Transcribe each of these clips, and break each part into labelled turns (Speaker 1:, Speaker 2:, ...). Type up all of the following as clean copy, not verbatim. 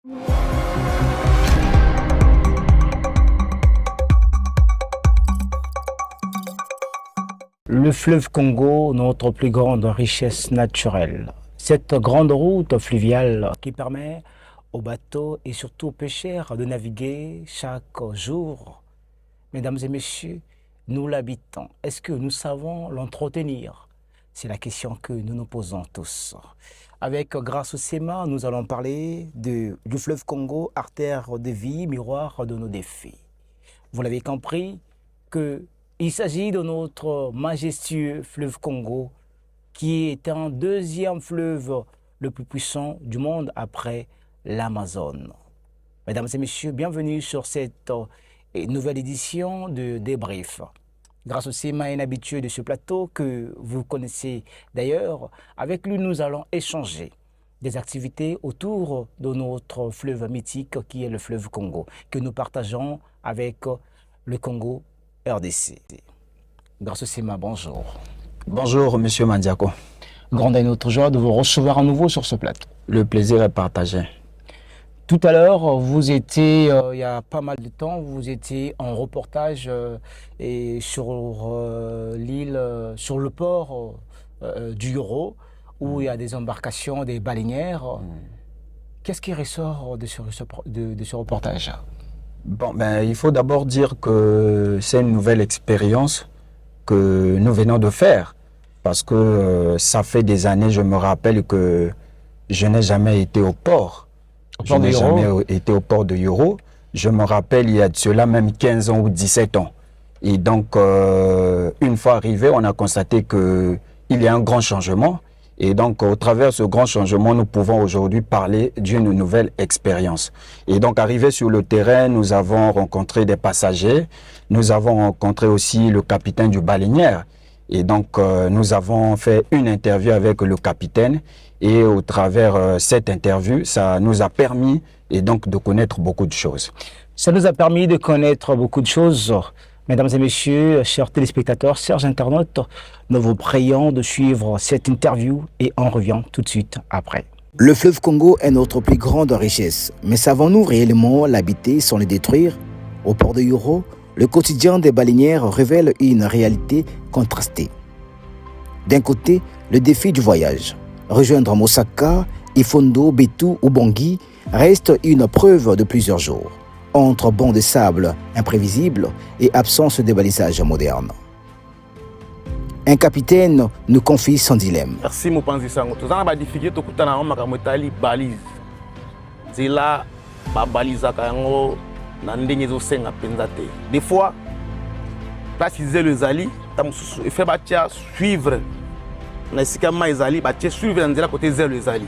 Speaker 1: Le fleuve Congo, notre plus grande richesse naturelle. Cette grande route fluviale qui permet aux bateaux et surtout aux pêcheurs de naviguer chaque jour. Mesdames et messieurs, nous l'habitons. Est-ce que nous savons l'entretenir? C'est la question que nous nous posons tous. Avec Grâce Sema, nous allons parler du fleuve Congo, artère de vie, miroir de nos défis. Vous l'avez compris qu'il s'agit de notre majestueux fleuve Congo, qui est un deuxième fleuve le plus puissant du monde après l'Amazone. Mesdames et messieurs, bienvenue sur cette nouvelle édition de Débrief. Grâce au Sema, un habitué de ce plateau que vous connaissez d'ailleurs, avec lui nous allons échanger des activités autour de notre fleuve mythique qui est le fleuve Congo, que nous partageons avec le Congo RDC. Grâce au Sema, bonjour.
Speaker 2: Bonjour, Monsieur Mandiako.
Speaker 1: Grande est notre joie de vous recevoir à nouveau sur ce plateau.
Speaker 2: Le plaisir est partagé.
Speaker 1: Tout à l'heure, vous étiez, il y a pas mal de temps, vous étiez en reportage et sur l'île, sur le port du Yoro, où il y a des embarcations, des baleinières. Qu'est-ce qui ressort de ce reportage?
Speaker 2: Bon, il faut d'abord dire que c'est une nouvelle expérience que nous venons de faire. Parce que ça fait des années, je me rappelle que je n'ai jamais été au port. Je n'ai jamais été au port de Yoro. Je me rappelle, il y a de cela même 15 ans ou 17 ans. Et donc, une fois arrivé, on a constaté qu'il y a un grand changement. Et donc, au travers de ce grand changement, nous pouvons aujourd'hui parler d'une nouvelle expérience. Et donc, arrivé sur le terrain, nous avons rencontré des passagers. Nous avons rencontré aussi le capitaine du baleinière. Et donc, nous avons fait une interview avec le capitaine. Et au travers cette interview, ça nous a permis et donc de connaître beaucoup de choses.
Speaker 1: Ça nous a permis de connaître beaucoup de choses. Mesdames et messieurs, chers téléspectateurs, chers internautes, nous vous prions de suivre cette interview et on revient tout de suite après. Le fleuve Congo est notre plus grande richesse, mais savons-nous réellement l'habiter sans le détruire? Au port de Yoro, le quotidien des baleinières révèle une réalité contrastée. D'un côté, le défi du voyage. Rejoindre Mosaka, Ifondo, Betou ou Bangui reste une preuve de plusieurs jours, entre bancs de sable imprévisibles et absence de balisage moderne. Un capitaine nous confie son dilemme.
Speaker 3: Merci Mopanzi Sango. Tous en a difficulté to kutana maka motali balise. Zela ba balisa kango na ndenge zo senga penza te. Des fois place les ali tamususu e fait batia suivre na sika maizali batia suivre na nzela côté zelo ezali.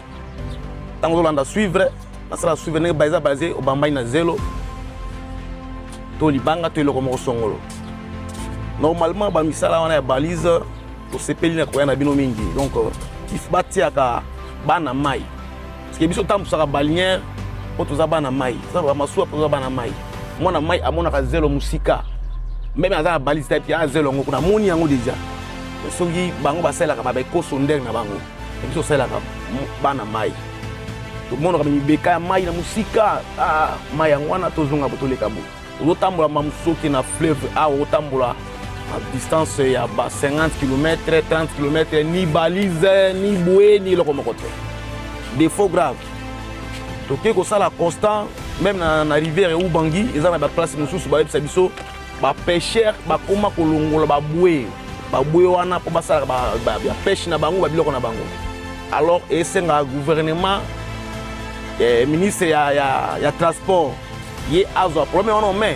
Speaker 3: Tango landa suivre na sala suivre ne baiza basé au bambai na zelo. To libanga to eloko moko songolo. Normalement ba misala wana ya balise to sepeli na koya na bino mingi. Donc il faut batia ka bana mai. Parce que biso tambusaka balinière po toza bana mai. Ça va masuwa po toza bana mai. Mona mai amona ka zelo musika. Même aza balise type ya zelo ngo kuna moni yango déjà. Soki bango baselaka ba koso ndenge na bango. Biso selaka bana mai. To mona ka beka mai na musika. Mai yango wana tozonga botoleka bo. Otambola mamusoki na fleuve otambola à distance il y a 50 km, 30 km, ni balise, ni bouée, ni locomotive. Défaut grave. Donc que ça la constant, même dans la rivière ou Bangui, ils ont la place mususu ba biso ba pêcheur ba koma kolongola ba bouée wana po basala ba pêche na bango ba biloko na bango. Alors et c'est un gouvernement ministre ya transport ye azo problème on mais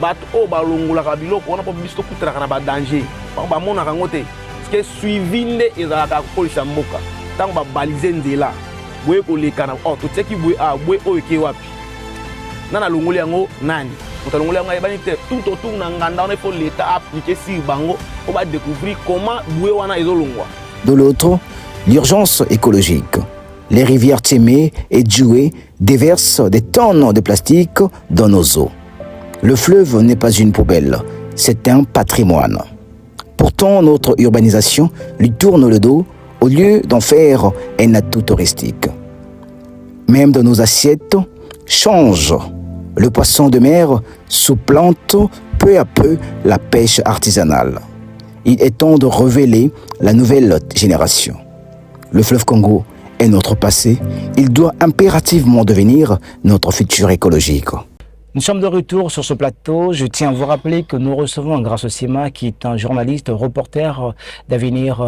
Speaker 3: bato o balongola ka biloko on a pas biso kutela kana ba danger ba mona kango te parce que suivi nde ezalaka kolisa mboka tango ba baliser nzela boye ko lekana to tseki boye boye o ke wapi nana longoli yango nani mutalongoli yango ebani te tout autour na nganda on faut l'état appliquer sur bango on va découvrir comment boye wana ezolongwa.
Speaker 1: De l'autre, l'urgence écologique. Les rivières Tchémé et Djoué déversent des tonnes de plastique dans nos eaux. Le fleuve n'est pas une poubelle, c'est un patrimoine. Pourtant, notre urbanisation lui tourne le dos au lieu d'en faire un atout touristique. Même dans nos assiettes, changent. Le poisson de mer supplante peu à peu la pêche artisanale. Il est temps de révéler la nouvelle génération. Le fleuve Congo est notre passé. Il doit impérativement devenir notre futur écologique. Nous sommes de retour sur ce plateau. Je tiens à vous rappeler que nous recevons Grasso Sima, qui est un journaliste, reporter d'Avenir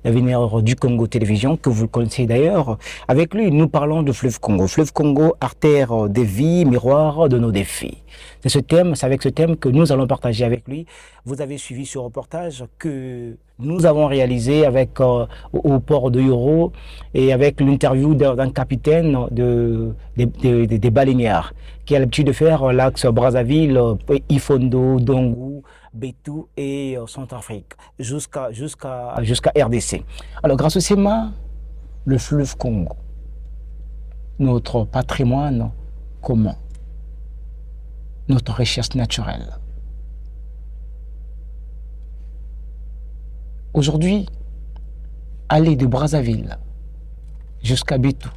Speaker 1: du Congo Télévision, que vous connaissez d'ailleurs. Avec lui, nous parlons de Fleuve Congo. Fleuve Congo, artère des vies, miroir de nos défis. C'est avec ce thème que nous allons partager avec lui. Vous avez suivi ce reportage que nous avons réalisé au port de Yoro et avec l'interview d'un capitaine des baleinières qui a l'habitude de faire l'axe Brazzaville, Ifondo, Dongou, Betou et Centrafrique jusqu'à RDC. Alors, grâce au CEMA, le fleuve Congo, notre patrimoine commun, notre richesse naturelle. Aujourd'hui, aller de Brazzaville jusqu'à Betou,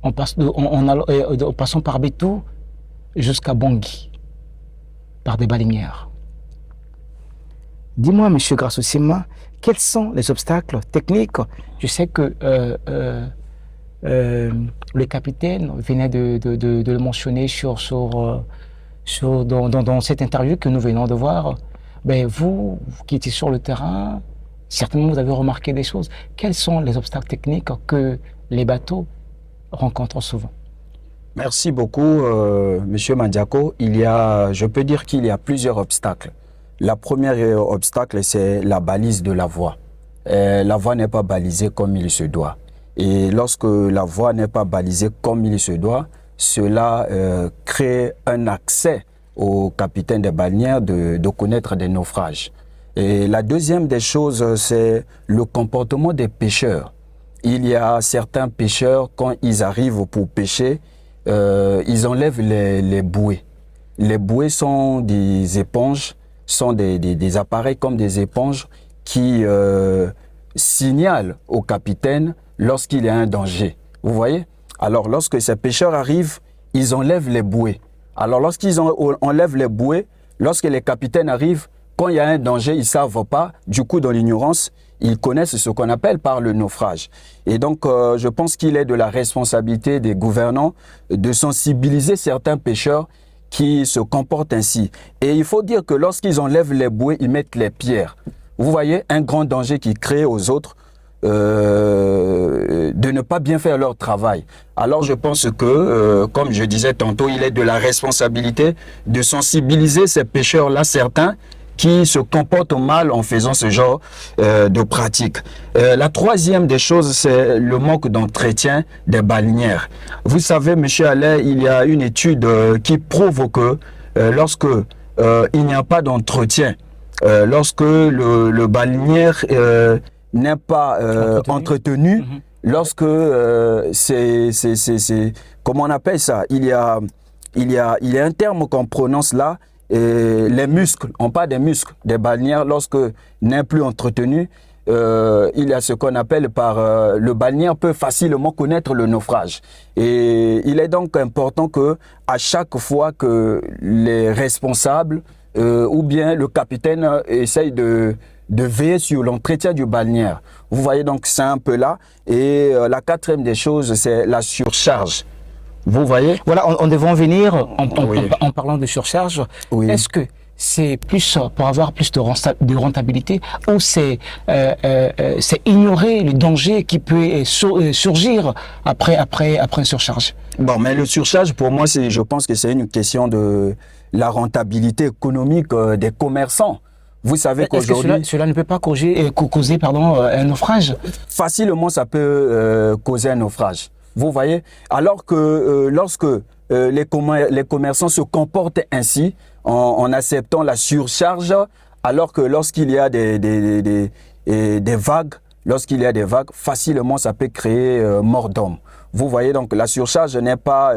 Speaker 1: en passant par Betou jusqu'à Bangui, par des baleinières. Dis-moi, monsieur Grasso Sima, quels sont les obstacles techniques? Je sais que le capitaine venait de le mentionner dans cette interview que nous venons de voir. Ben vous qui étiez sur le terrain, certainement vous avez remarqué des choses. Quels sont les obstacles techniques que les bateaux rencontrent souvent?
Speaker 2: Merci beaucoup, Monsieur Mandiako. Je peux dire qu'il y a plusieurs obstacles. La première obstacle, c'est la balise de la voie. La voie n'est pas balisée comme il se doit. Et lorsque la voie n'est pas balisée comme il se doit, cela crée un accès aux capitaines des baleinières de connaître des naufrages. Et la deuxième des choses, c'est le comportement des pêcheurs. Il y a certains pêcheurs, quand ils arrivent pour pêcher, ils enlèvent les bouées. Les bouées sont des éponges, sont des appareils comme des éponges qui signalent au capitaine lorsqu'il y a un danger. Vous voyez? Alors, lorsque ces pêcheurs arrivent, ils enlèvent les bouées. Alors, lorsqu'ils enlèvent les bouées, lorsque les capitaines arrivent, quand il y a un danger, ils ne savent pas. Du coup, dans l'ignorance, ils connaissent ce qu'on appelle par le naufrage. Et donc, je pense qu'il est de la responsabilité des gouvernants de sensibiliser certains pêcheurs qui se comportent ainsi. Et il faut dire que lorsqu'ils enlèvent les bouées, ils mettent les pierres. Vous voyez, un grand danger qui crée aux autres de ne pas bien faire leur travail. Alors je pense que, comme je disais tantôt, il est de la responsabilité de sensibiliser ces pêcheurs-là, certains, qui se comportent mal en faisant ce genre de pratique. La troisième des choses, c'est le manque d'entretien des baleinières. Vous savez, monsieur Allais, il y a une étude qui prouve que lorsque il n'y a pas d'entretien, lorsque le baleinière n'est pas entretenu, lorsque comment on appelle ça, il y a un terme qu'on prononce là, les muscles, on parle des muscles des baleinières, lorsque n'est plus entretenu, il y a ce qu'on appelle le baleinière peut facilement connaître le naufrage. Et il est donc important que à chaque fois que les responsables ou bien le capitaine essaye de veiller sur l'entretien du baleinière. Vous voyez, donc c'est un peu là. Et la quatrième des choses, c'est la surcharge. Vous voyez?
Speaker 1: Voilà, on devait en venir en parlant de surcharge. Oui. Est-ce que c'est plus pour avoir plus de rentabilité ou c'est ignorer le danger qui peut surgir après une surcharge?
Speaker 2: Bon, mais le surcharge, pour moi, je pense que c'est une question de la rentabilité économique des commerçants. Vous savez qu'aujourd'hui...
Speaker 1: Cela ne peut pas causer un naufrage?
Speaker 2: Facilement, ça peut causer un naufrage. Vous voyez? Alors que lorsque les commerçants se comportent ainsi, en acceptant la surcharge, alors que lorsqu'il y a des vagues, facilement, ça peut créer mort d'homme. Vous voyez, donc la surcharge n'est pas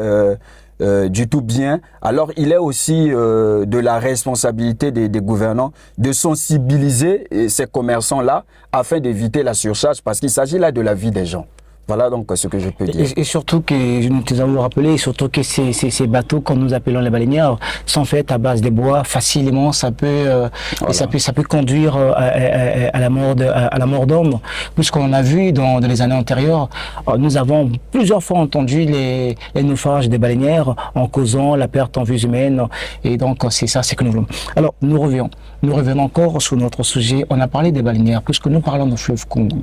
Speaker 2: du tout bien. Alors, il est aussi de la responsabilité des gouvernants de sensibiliser ces commerçants-là afin d'éviter la surcharge parce qu'il s'agit là de la vie des gens. Voilà donc ce que je peux dire.
Speaker 1: Et surtout que, nous avons rappelé, surtout que ces bateaux, comme nous appelons les baleinières, sont faits à base de bois. Facilement, ça peut, ça peut conduire à la mort d'homme. Puisqu'on a vu dans les années antérieures, nous avons plusieurs fois entendu les naufrages des baleinières en causant la perte en vies humaines. Et donc, c'est ça, c'est que nous voulons. Alors, nous revenons encore sur notre sujet. On a parlé des baleinières, puisque nous parlons du fleuve Congo.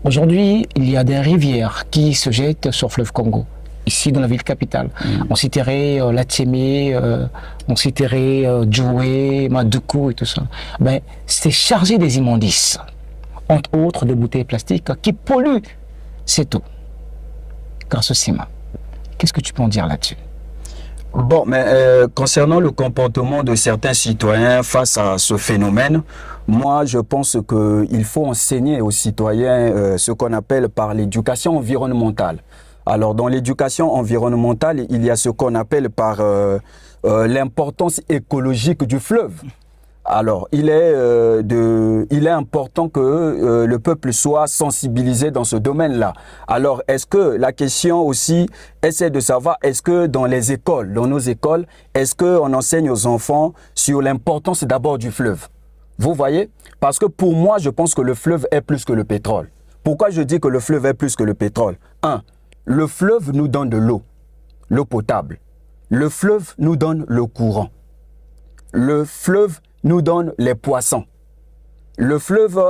Speaker 1: Aujourd'hui, il y a des rivières qui se jettent sur le fleuve Congo, ici dans la ville capitale. On citerait Latimé, on citerait Djoué, Madoukou et tout ça. Ben, c'est chargé des immondices, entre autres des bouteilles plastiques qui polluent cette eau, grâce au ciment. Qu'est-ce que tu peux en dire là-dessus?
Speaker 2: Bon, mais concernant le comportement de certains citoyens face à ce phénomène, moi je pense qu'il faut enseigner aux citoyens ce qu'on appelle par l'éducation environnementale. Alors dans l'éducation environnementale, il y a ce qu'on appelle par l'importance écologique du fleuve. Alors, il est important que le peuple soit sensibilisé dans ce domaine-là. Alors, est-ce que la question aussi, essaie de savoir, est-ce que dans les écoles, dans nos écoles, est-ce qu'on enseigne aux enfants sur l'importance d'abord du fleuve? Vous voyez? Parce que pour moi, je pense que le fleuve est plus que le pétrole. Pourquoi je dis que le fleuve est plus que le pétrole? Le fleuve nous donne de l'eau potable. Le fleuve nous donne le courant. Le fleuve nous donne les poissons. Le fleuve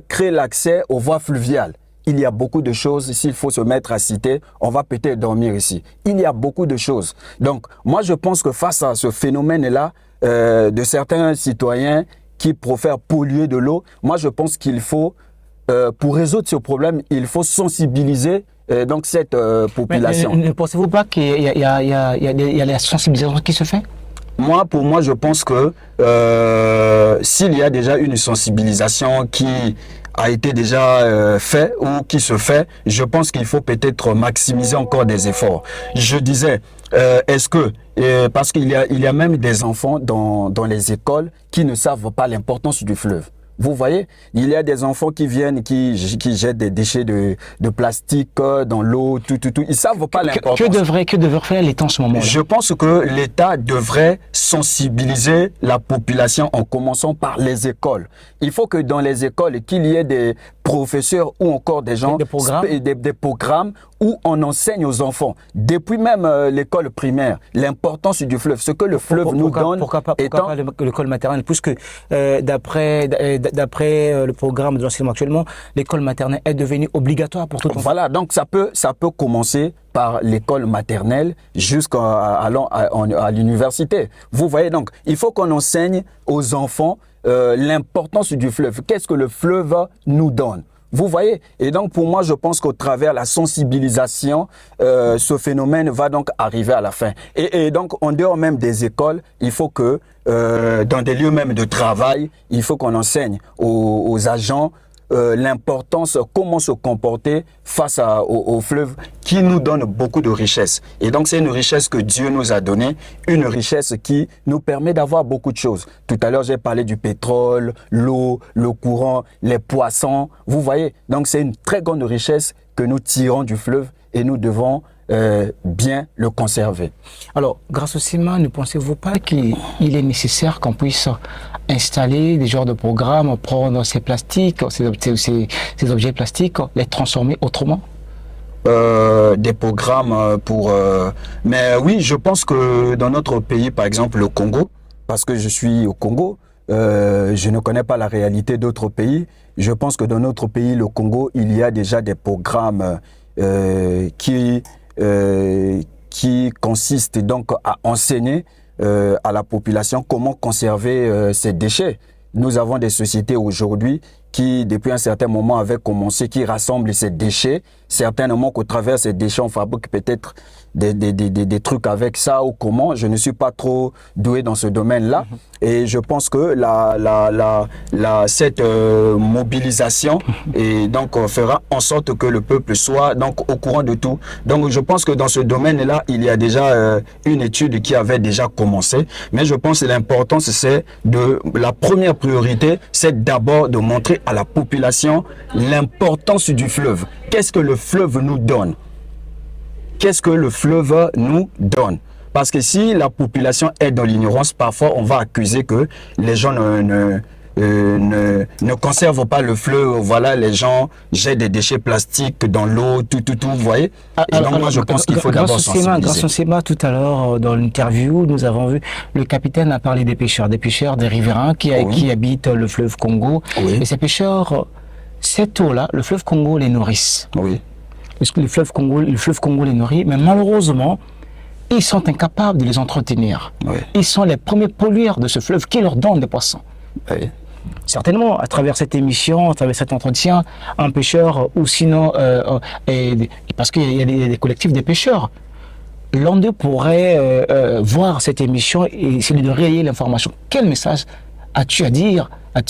Speaker 2: crée l'accès aux voies fluviales. Il y a beaucoup de choses, s'il faut se mettre à citer, on va peut-être dormir ici. Il y a beaucoup de choses. Donc, moi je pense que face à ce phénomène-là, de certains citoyens qui préfèrent polluer de l'eau, moi je pense qu'il faut, pour résoudre ce problème, il faut sensibiliser donc cette population.
Speaker 1: Ne pensez-vous pas qu'il y a la sensibilisation qui se fait?
Speaker 2: Pour moi, je pense que s'il y a déjà une sensibilisation qui a été déjà faite ou qui se fait, je pense qu'il faut peut-être maximiser encore des efforts. Je disais, est-ce que, parce qu'il y a même des enfants dans les écoles qui ne savent pas l'importance du fleuve. Vous voyez, il y a des enfants qui viennent, qui jettent des déchets de plastique dans l'eau, tout. Ils ne savent pas l'importance.
Speaker 1: Que devrait faire l'État en ce moment-là?
Speaker 2: Je pense que l'État devrait sensibiliser la population en commençant par les écoles. Il faut que dans les écoles, qu'il y ait des professeurs ou encore des gens, des programmes où on enseigne aux enfants, depuis même l'école primaire, l'importance du fleuve, ce que le fleuve nous donne.
Speaker 1: Pourquoi pas l'école maternelle? Puisque d'après le programme de l'enseignement actuellement, l'école maternelle est devenue obligatoire pour tout enfant.
Speaker 2: Voilà, donc ça peut commencer par l'école maternelle jusqu'à l'université. Vous voyez, donc il faut qu'on enseigne aux enfants l'importance du fleuve. Qu'est-ce que le fleuve nous donne? Vous voyez? Et donc, pour moi, je pense qu'au travers de la sensibilisation, ce phénomène va donc arriver à la fin. Et donc, en dehors même des écoles, il faut que, dans des lieux même de travail, il faut qu'on enseigne aux agents l'importance, comment se comporter face au fleuve qui nous donne beaucoup de richesses. Et donc, c'est une richesse que Dieu nous a donnée, une richesse qui nous permet d'avoir beaucoup de choses. Tout à l'heure, j'ai parlé du pétrole, l'eau, le courant, les poissons. Vous voyez, donc c'est une très grande richesse que nous tirons du fleuve et nous devons bien le conserver.
Speaker 1: Alors, grâce au ciment, ne pensez-vous pas qu'il est nécessaire qu'on puisse installer des genres de programmes, prendre ces plastiques, ces objets plastiques, les transformer autrement?
Speaker 2: Des programmes pour... Mais oui, je pense que dans notre pays, par exemple le Congo, parce que je suis au Congo, je ne connais pas la réalité d'autres pays. Je pense que dans notre pays, le Congo, il y a déjà des programmes qui consistent donc à enseigner à la population comment conserver ces déchets. Nous avons des sociétés aujourd'hui qui, depuis un certain moment, avaient commencé, qui rassemblent ces déchets. Certainement qu'au travers de ces déchets, on fabrique peut-être des trucs avec ça ou comment. Je ne suis pas trop doué dans ce domaine-là. Et je pense que cette mobilisation et donc fera en sorte que le peuple soit donc au courant de tout. Donc je pense que dans ce domaine-là, il y a déjà une étude qui avait déjà commencé. Mais je pense que l'importance, c'est la première priorité, c'est d'abord de montrer à la population l'importance du fleuve. Qu'est-ce que le fleuve nous donne? Qu'est-ce que le fleuve nous donne? Parce que si la population est dans l'ignorance, parfois on va accuser que les gens ne conservent pas le fleuve. Voilà, les gens jettent des déchets plastiques dans l'eau, tout, vous voyez. Et donc moi je pense qu'il faut d'abord sensibiliser.
Speaker 1: Grâce au CEMA, tout à l'heure, dans l'interview, nous avons vu, le capitaine a parlé des pêcheurs, des riverains qui habitent le fleuve Congo.
Speaker 2: Oui.
Speaker 1: Et ces pêcheurs, cette eau-là, le fleuve Congo les nourrissent.
Speaker 2: Oui.
Speaker 1: Le fleuve Congo les nourrit, mais malheureusement, ils sont incapables de les entretenir.
Speaker 2: Oui.
Speaker 1: Ils sont les premiers pollueurs de ce fleuve qui leur donne des poissons.
Speaker 2: Oui.
Speaker 1: Certainement, à travers cette émission, à travers cet entretien, un pêcheur ou sinon, parce qu'il y a des collectifs de pêcheurs, l'un d'eux pourrait voir cette émission et essayer de relayer l'information. Quel message as-tu à dire à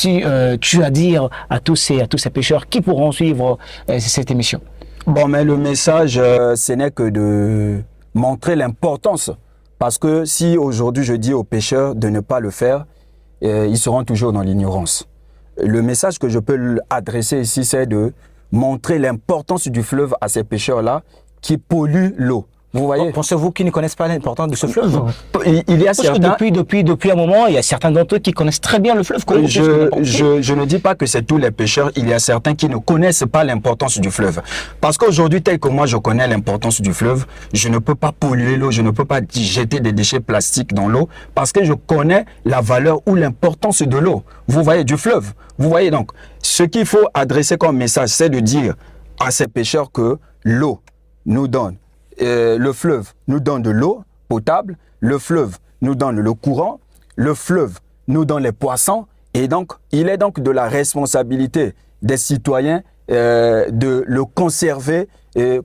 Speaker 1: dire à tous ces pêcheurs qui pourront suivre cette émission?
Speaker 2: Bon, mais le message, ce n'est que de montrer l'importance. Parce que si aujourd'hui je dis aux pêcheurs de ne pas le faire, ils seront toujours dans l'ignorance. Le message que je peux adresser ici, c'est de montrer l'importance du fleuve à ces pêcheurs-là qui polluent l'eau. Vous voyez?
Speaker 1: Pensez-vous qu'ils ne connaissent pas l'importance de ce fleuve?
Speaker 2: Il y a certains...
Speaker 1: Depuis un moment, il y a certains d'entre eux qui connaissent très bien le fleuve.
Speaker 2: Je ne dis pas que c'est tous les pêcheurs. Il y a certains qui ne connaissent pas l'importance du fleuve. Parce qu'aujourd'hui, tel que moi, je connais l'importance du fleuve, je ne peux pas polluer l'eau, je ne peux pas jeter des déchets plastiques dans l'eau parce que je connais la valeur ou l'importance de l'eau. Vous voyez, du fleuve. Vous voyez donc, ce qu'il faut adresser comme message, c'est de dire à ces pêcheurs que l'eau nous donne. Le fleuve nous donne de l'eau potable, le fleuve nous donne le courant, le fleuve nous donne les poissons et donc il est donc de la responsabilité des citoyens de le conserver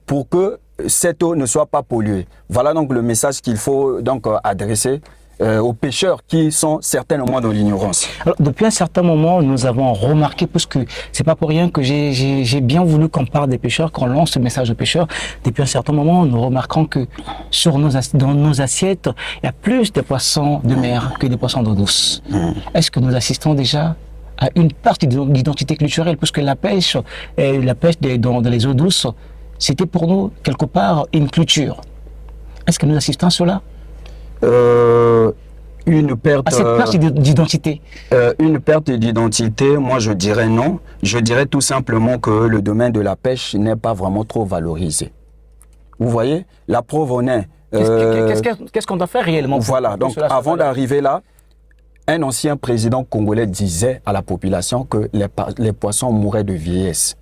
Speaker 2: pour que cette eau ne soit pas polluée. Voilà donc le message qu'il faut donc adresser aux pêcheurs qui sont certainement dans l'ignorance.
Speaker 1: Alors, depuis un certain moment, nous avons remarqué, parce que c'est pas pour rien que j'ai bien voulu qu'on parle des pêcheurs, qu'on lance ce message aux pêcheurs. Depuis un certain moment, nous remarquons que dans nos assiettes, il y a plus de poissons de mer que des poissons d'eau douce. Est-ce que nous assistons déjà à une partie de l'identité culturelle, puisque la pêche dans les eaux douces, c'était pour nous quelque part une culture. Est-ce que nous assistons à cela?
Speaker 2: Une perte,
Speaker 1: à cette perte d'identité.
Speaker 2: Une perte d'identité, moi je dirais non. Je dirais tout simplement que le domaine de la pêche n'est pas vraiment trop valorisé. Vous voyez, la preuve en est.
Speaker 1: Qu'est-ce qu'on doit faire réellement?
Speaker 2: Voilà, donc avant d'arriver là, un ancien président congolais disait à la population que les poissons mouraient de vieillesse.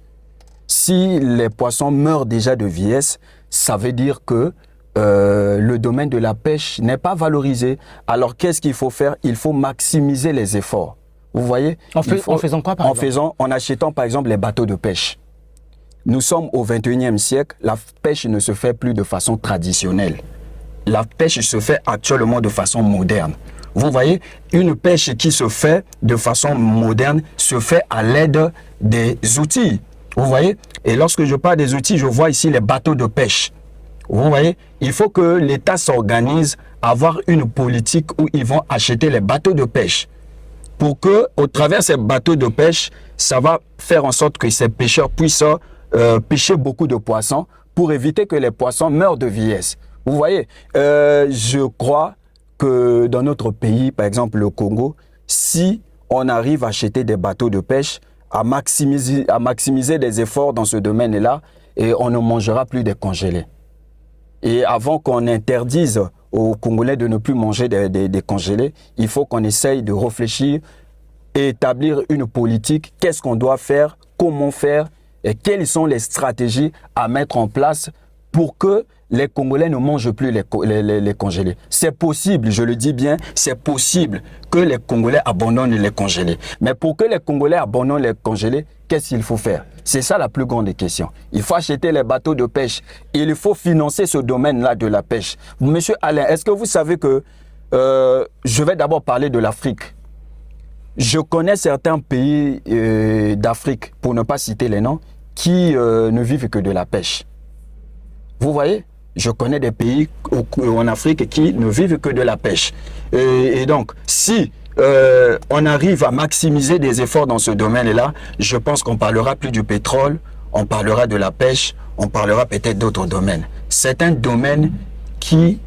Speaker 2: Si les poissons meurent déjà de vieillesse, ça veut dire que le domaine de la pêche n'est pas valorisé. Alors qu'est-ce qu'il faut faire? Il faut maximiser les efforts. Vous voyez?
Speaker 1: En faisant quoi par exemple?
Speaker 2: En achetant par exemple les bateaux de pêche. Nous sommes au 21e siècle, la pêche ne se fait plus de façon traditionnelle. La pêche se fait actuellement de façon moderne. Vous voyez, une pêche qui se fait de façon moderne se fait à l'aide des outils. Vous voyez? Et lorsque je parle des outils, je vois ici les bateaux de pêche. Vous voyez, il faut que l'État s'organise, avoir une politique où ils vont acheter les bateaux de pêche. Pour que, au travers de ces bateaux de pêche, ça va faire en sorte que ces pêcheurs puissent pêcher beaucoup de poissons pour éviter que les poissons meurent de vieillesse. Vous voyez, je crois que dans notre pays, par exemple le Congo, si on arrive à acheter des bateaux de pêche, à maximiser les efforts dans ce domaine-là, et on ne mangera plus des congelés. Et avant qu'on interdise aux Congolais de ne plus manger des congelés, il faut qu'on essaye de réfléchir et établir une politique. Qu'est-ce qu'on doit faire? Comment faire? Et quelles sont les stratégies à mettre en place pour que les Congolais ne mangent plus les congelés? C'est possible, je le dis bien, c'est possible que les Congolais abandonnent les congelés. Mais pour que les Congolais abandonnent les congelés, qu'est-ce qu'il faut faire? C'est ça la plus grande question. Il faut acheter les bateaux de pêche. Il faut financer ce domaine-là de la pêche. Monsieur Alain, est-ce que vous savez que je vais d'abord parler de l'Afrique. Je connais certains pays d'Afrique, pour ne pas citer les noms, qui ne vivent que de la pêche. Vous voyez? Je connais des pays en Afrique qui ne vivent que de la pêche. Et donc, si on arrive à maximiser des efforts dans ce domaine-là, je pense qu'on parlera plus du pétrole, on parlera de la pêche, on parlera peut-être d'autres domaines. C'est un domaine qui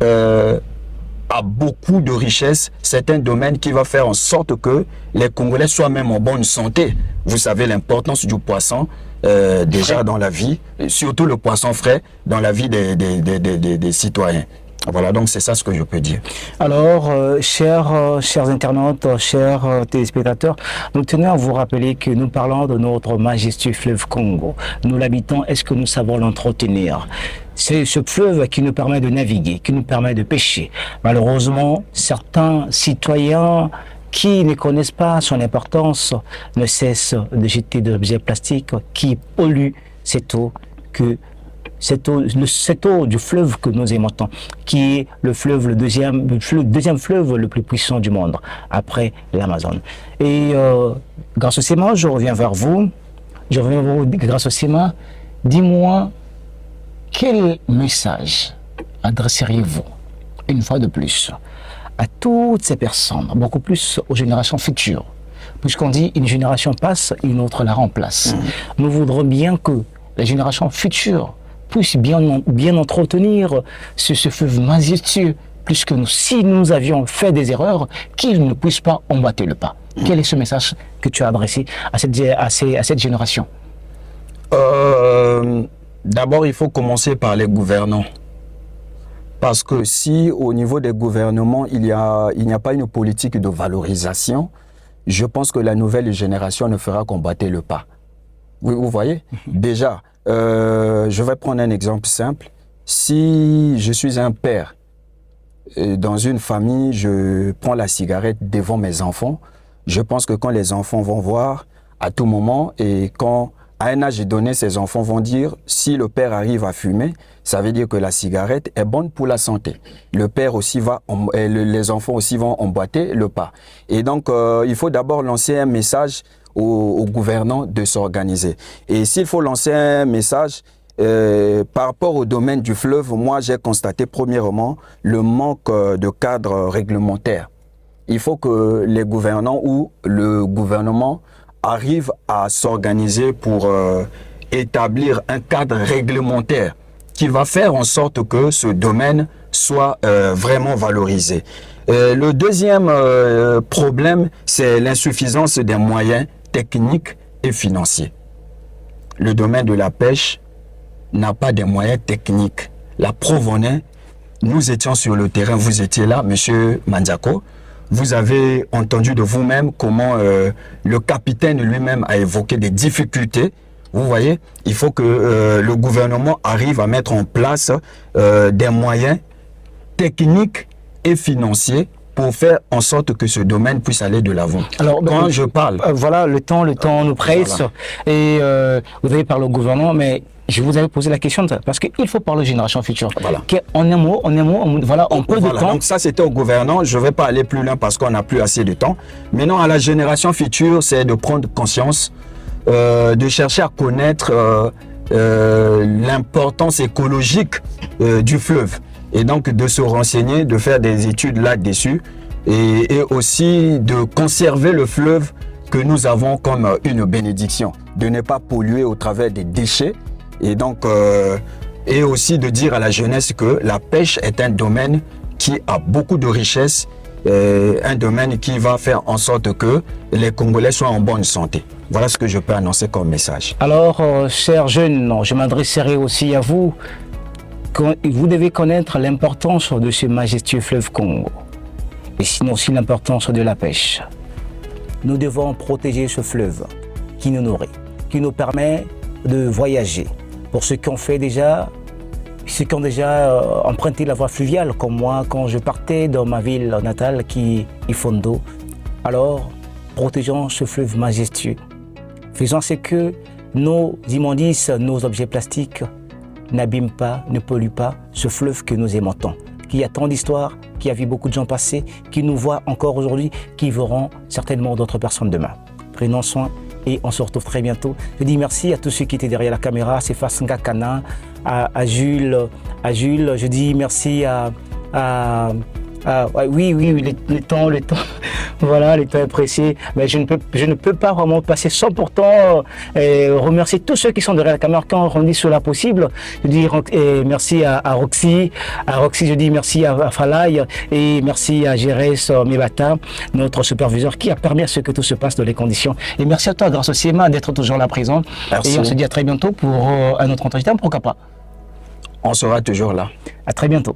Speaker 2: a beaucoup de richesses, c'est un domaine qui va faire en sorte que les Congolais soient même en bonne santé. Vous savez l'importance du poisson déjà dans la vie, surtout le poisson frais dans la vie des citoyens. Voilà, donc c'est ça ce que je peux dire.
Speaker 1: Alors, chers internautes, chers téléspectateurs, nous tenons à vous rappeler que nous parlons de notre majestueux fleuve Congo. Nous l'habitons, est-ce que nous savons l'entretenir? C'est ce fleuve qui nous permet de naviguer, qui nous permet de pêcher. Malheureusement, certains citoyens qui ne connaissent pas son importance ne cessent de jeter des objets plastiques qui polluent cette eau cette eau du fleuve que nous aimons, qui est le deuxième fleuve le plus puissant du monde, après l'Amazone. Et grâce au CEMA, je reviens vers vous. Grâce au CEMA, dis-moi, quel message adresseriez-vous, une fois de plus, à toutes ces personnes, beaucoup plus aux générations futures? Puisqu'on dit une génération passe, une autre la remplace. Nous voudrons bien que les générations futures puissent bien entretenir ce fleuve majestueux, puisque si nous avions fait des erreurs, qu'ils ne puissent pas emboîter le pas. Quel est ce message que tu as adressé à cette génération?
Speaker 2: D'abord, il faut commencer par les gouvernants. Parce que si au niveau des gouvernements, il n'y a pas une politique de valorisation, je pense que la nouvelle génération ne fera qu'emboîter le pas. Vous voyez? Déjà, je vais prendre un exemple simple. Si je suis un père, dans une famille, je prends la cigarette devant mes enfants, je pense que quand les enfants vont voir à tout moment et quand à un âge donné, ces enfants vont dire, si le père arrive à fumer, ça veut dire que la cigarette est bonne pour la santé. Le père aussi les enfants aussi vont emboîter le pas. Et donc, il faut d'abord lancer un message aux gouvernants de s'organiser. Et s'il faut lancer un message par rapport au domaine du fleuve, moi j'ai constaté premièrement le manque de cadre réglementaire. Il faut que les gouvernants ou le gouvernement arrivent à s'organiser pour établir un cadre réglementaire qui va faire en sorte que ce domaine soit vraiment valorisé. Le deuxième problème, c'est l'insuffisance des moyens techniques et financiers. Le domaine de la pêche n'a pas de moyens techniques. La preuve en est, nous étions sur le terrain, vous étiez là, Monsieur Mandiako. Vous avez entendu de vous-même comment le capitaine lui-même a évoqué des difficultés. Vous voyez, il faut que le gouvernement arrive à mettre en place des moyens techniques et financiers pour faire en sorte que ce domaine puisse aller de l'avant. Alors, quand je parle...
Speaker 1: voilà, le temps nous presse. Voilà. Et vous avez parlé au gouvernement, mais je vous avais posé la question parce qu'il faut parler aux générations futures. Voilà. En un mot, voilà, on peut de temps.
Speaker 2: Donc ça, c'était au gouvernement. Je ne vais pas aller plus loin parce qu'on n'a plus assez de temps. Maintenant, à la génération future, c'est de prendre conscience, de chercher à connaître l'importance écologique du fleuve. Et donc de se renseigner, de faire des études là-dessus et aussi de conserver le fleuve que nous avons comme une bénédiction, de ne pas polluer au travers des déchets et donc et aussi de dire à la jeunesse que la pêche est un domaine qui a beaucoup de richesses, un domaine qui va faire en sorte que les Congolais soient en bonne santé. Voilà ce que je peux annoncer comme message.
Speaker 1: Alors, chers jeunes, je m'adresserai aussi à vous. Vous devez connaître l'importance de ce majestueux fleuve Congo et sinon aussi l'importance de la pêche. Nous devons protéger ce fleuve qui nous nourrit, qui nous permet de voyager. Pour ceux qui ont déjà emprunté la voie fluviale, comme moi, quand je partais dans ma ville natale qui est Ifondo, alors protégeons ce fleuve majestueux. Faisons ce que nos immondices, nos objets plastiques n'abîment pas, ne polluent pas ce fleuve que nous aimons tant, qui a tant d'histoire, qui a vu beaucoup de gens passer, qui nous voient encore aujourd'hui, qui verront certainement d'autres personnes demain. Prenons soin et on se retrouve très bientôt. Je dis merci à tous ceux qui étaient derrière la caméra, c'est Fassinga Kana, à Jules, je dis merci oui, le temps. Voilà, les temps appréciés. Mais je ne peux pas vraiment passer sans pourtant remercier tous ceux qui sont derrière la caméra, qui ont rendu cela possible. Je dis merci à Roxy. À Roxy, je dis merci à Falay et merci à Gérès Mebata, notre superviseur, qui a permis à ce que tout se passe dans les conditions. Et merci à toi, grâce au CIEMA, d'être toujours là présent.
Speaker 2: Merci.
Speaker 1: Et on se dit à très bientôt pour un autre entretien. Pourquoi pas?
Speaker 2: On sera toujours là.
Speaker 1: À très bientôt.